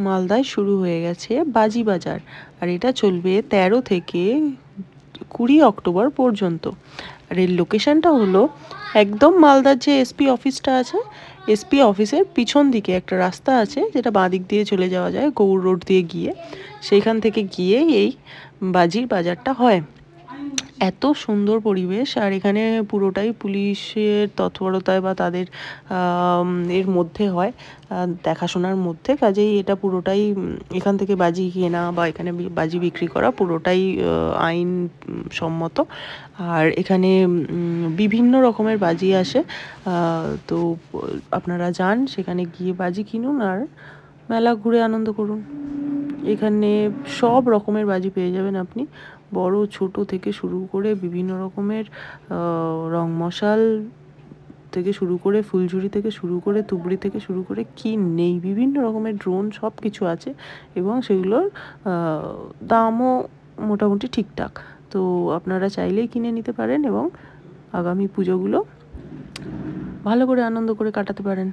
মালদায় শুরু হয়ে গেছে বাজি বাজার, আর এটা চলবে 13 থেকে 20 অক্টোবর পর্যন্ত। আর এর লোকেশনটা হলো একদম মালদার যে এসপি অফিসটা আছে, এসপি অফিসের পিছন দিকে একটা রাস্তা আছে যেটা বাঁ দিক দিয়ে চলে যাওয়া যায় গৌড় রোড দিয়ে গিয়ে, সেইখান থেকে গিয়ে এই বাজির বাজারটা হয়। এত সুন্দর পরিবেশ, আর এখানে পুরোটাই পুলিশের তৎপরতায় বা তাদের এর মধ্যে হয়, দেখাশোনার মধ্যে। কাজেই এটা পুরোটাই এখান থেকে বাজি কেনা বা এখানে বাজি বিক্রি করা পুরোটাই আইন সম্মত। আর এখানে বিভিন্ন রকমের বাজি আসে, তো আপনারা যান সেখানে গিয়ে বাজি কিনুন আর মেলা ঘুরে আনন্দ করুন। এখানে সব রকমের বাজি পেয়ে যাবেন আপনি, বড় ছোট থেকে শুরু করে বিভিন্ন রকমের রং মশাল থেকে শুরু করে ফুলঝুরি থেকে শুরু করে তুবড়ি থেকে শুরু করে কি নেই, বিভিন্ন রকমের ড্রোন সব কিছু আছে, এবং সেগুলোর দামও মোটামুটি ঠিকঠাক। তো আপনারা চাইলেই কিনে নিতে পারেন এবং আগামী পুজোগুলো ভালো করে আনন্দ করে কাটাতে পারেন।